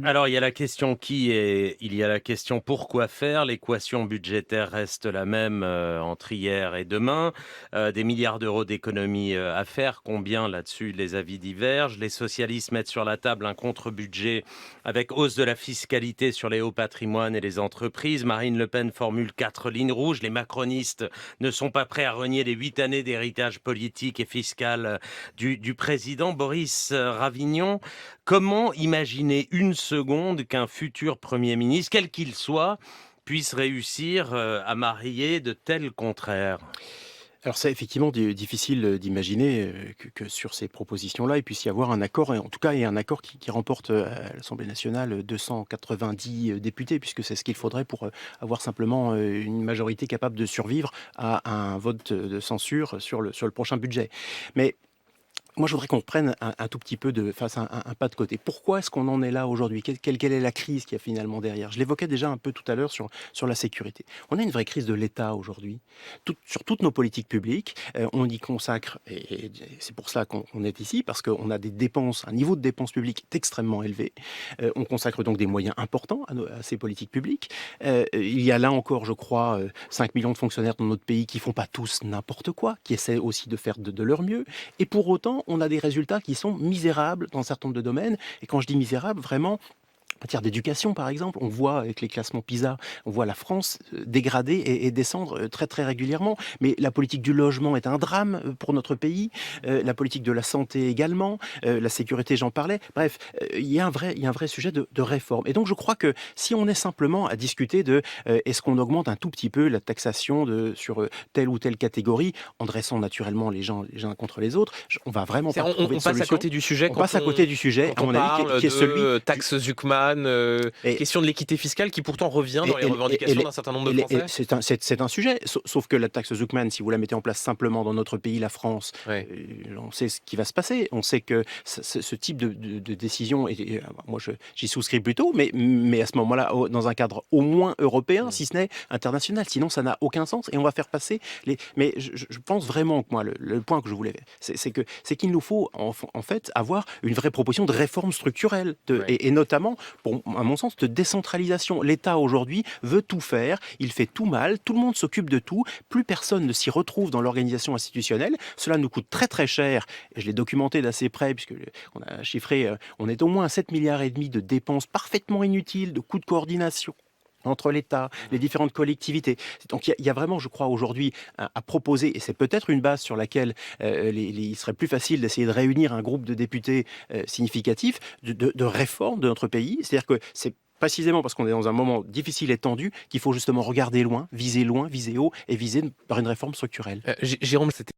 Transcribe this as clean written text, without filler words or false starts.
Alors, il y a la question qui et il y a la question pourquoi faire. L'équation budgétaire reste la même entre hier et demain. Des milliards d'euros d'économies à faire. Combien là-dessus les avis divergent. Les socialistes mettent sur la table un contre-budget avec hausse de la fiscalité sur les hauts patrimoines et les entreprises. Marine Le Pen formule 4 lignes rouges. Les macronistes ne sont pas prêts à renier les 8 années d'héritage politique et fiscal du président Boris Ravignon. Comment imaginer une seconde qu'un futur Premier ministre, quel qu'il soit, puisse réussir à marier de tels contraires? Alors c'est effectivement difficile, d'imaginer, que sur ces propositions-là, il puisse y avoir un accord et en tout cas, il y a un accord qui remporte, à l'Assemblée nationale, 290, députés puisque c'est ce qu'il faudrait pour, avoir simplement, une majorité capable de survivre à un vote, de censure sur le prochain budget. Mais moi, je voudrais qu'on prenne un tout petit peu de fasse un pas de côté. Pourquoi est-ce qu'on en est là aujourd'hui? Quelle est la crise qu'il y a finalement derrière? Je l'évoquais déjà un peu tout à l'heure sur la sécurité. On a une vraie crise de l'État aujourd'hui. Sur toutes nos politiques publiques, on y consacre et c'est pour ça qu'on est ici, parce qu'on a des dépenses, un niveau de dépenses publiques extrêmement élevé. On consacre donc des moyens importants à ces politiques publiques. Il y a là encore, je crois, 5 millions de fonctionnaires dans notre pays qui font pas tous n'importe quoi, qui essaient aussi de faire de leur mieux et pour autant, on a des résultats qui sont misérables dans un certain nombre de domaines. Et quand je dis misérables, vraiment, en matière d'éducation, par exemple, on voit avec les classements PISA, on voit la France dégrader et descendre très très régulièrement. Mais la politique du logement est un drame pour notre pays, la politique de la santé également, la sécurité, j'en parlais. Bref, il y a un vrai sujet de réforme. Et donc je crois que si on est simplement à discuter de est-ce qu'on augmente un tout petit peu la taxation sur telle ou telle catégorie, en dressant naturellement les uns contre les autres, on va vraiment pas On trouver de passe à solution. côté du sujet On passe à côté du sujet, quand à on mon avis, parle qui est celui de du taxe Zuckman, et question de l'équité fiscale qui pourtant revient dans les revendications d'un certain nombre de et Français. c'est un sujet, sauf que la taxe Zuckman, si vous la mettez en place simplement dans notre pays, la France, Ouais. on sait ce qui va se passer. On sait que ce type de décision moi j'y souscris plutôt, mais à ce moment-là, dans un cadre au moins européen, Mmh. si ce n'est international. Sinon, ça n'a aucun sens et on va faire passer les mais je pense vraiment que moi, le point que je voulais c'est qu'il nous faut en fait avoir une vraie proposition de réforme structurelle Ouais. et notamment à mon sens, de décentralisation. L'État aujourd'hui veut tout faire, il fait tout mal, tout le monde s'occupe de tout, plus personne ne s'y retrouve dans l'organisation institutionnelle. Cela nous coûte très très cher, et je l'ai documenté d'assez près, puisque on a chiffré, on est au moins à 7,5 milliards de dépenses parfaitement inutiles, de coûts de coordination entre l'État, les Mmh. différentes collectivités. Donc il y a vraiment, je crois, aujourd'hui à proposer, et c'est peut-être une base sur laquelle il serait plus facile d'essayer de réunir un groupe de députés significatif, de réforme de notre pays. C'est-à-dire que c'est précisément parce qu'on est dans un moment difficile et tendu qu'il faut justement regarder loin, viser haut et viser par une réforme structurelle. Jérôme, c'était